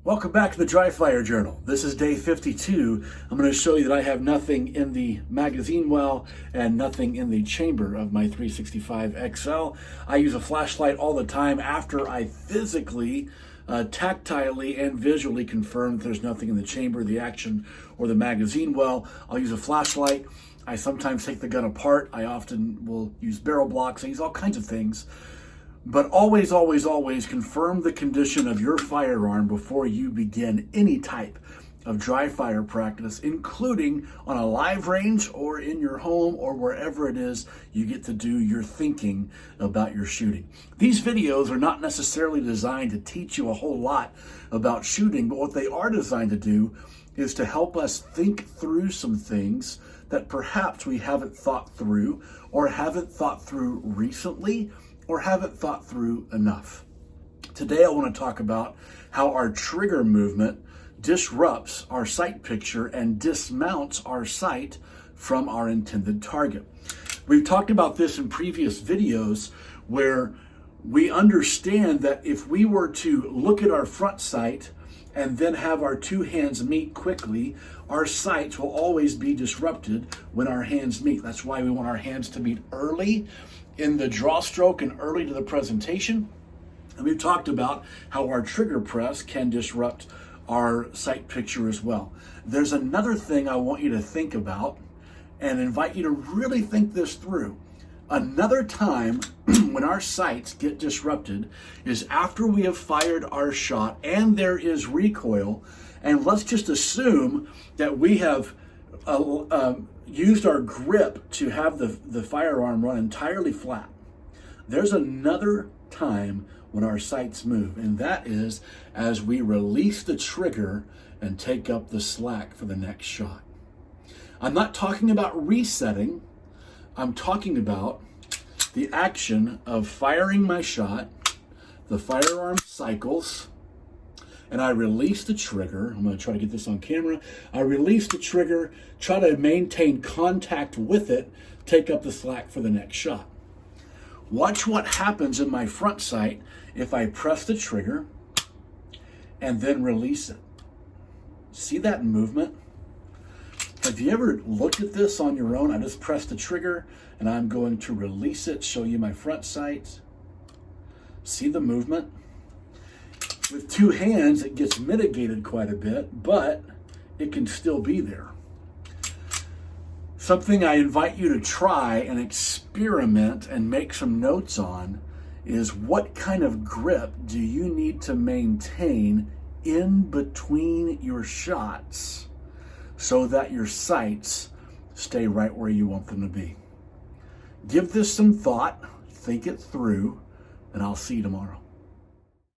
Welcome back to the Dry Fire Journal. This is day 52. I'm going to show you that I have nothing in the magazine well and nothing in the chamber of my 365 XL. I use a flashlight all the time after I physically, tactilely, and visually confirm that there's nothing in the chamber, the action, or the magazine well. I'll use a flashlight. I sometimes take the gun apart. I often will use barrel blocks. I use all kinds of things. But always, always, always confirm the condition of your firearm before you begin any type of dry fire practice, including on a live range or in your home or wherever it is you get to do your thinking about your shooting. These videos are not necessarily designed to teach you a whole lot about shooting, but what they are designed to do is to help us think through some things that perhaps we haven't thought through or haven't thought through recently or haven't thought through enough. Today I want to talk about how our trigger movement disrupts our sight picture and dismounts our sight from our intended target. We've talked about this in previous videos where we understand that if we were to look at our front sight and then have our two hands meet quickly, our sights will always be disrupted when our hands meet. That's why we want our hands to meet early in the draw stroke and early to the presentation. And we've talked about how our trigger press can disrupt our sight picture as well. There's another thing I want you to think about and invite you to really think this through. Another time when our sights get disrupted is after we have fired our shot and there is recoil, and let's just assume that we have used our grip to have the firearm run entirely flat. There's another time when our sights move, and that is as we release the trigger and take up the slack for the next shot. I'm not talking about resetting. I'm talking about the action of firing my shot, the firearm cycles, and I release the trigger. I'm going to try to get this on camera. I release the trigger, try to maintain contact with it, take up the slack for the next shot. Watch what happens in my front sight if I press the trigger and then release it. See that movement? Have you ever looked at this on your own? I just press the trigger and I'm going to release it, show you my front sight. See the movement? With two hands, it gets mitigated quite a bit, but it can still be there. Something I invite you to try and experiment and make some notes on is what kind of grip do you need to maintain in between your shots so that your sights stay right where you want them to be. Give this some thought, think it through, and I'll see you tomorrow.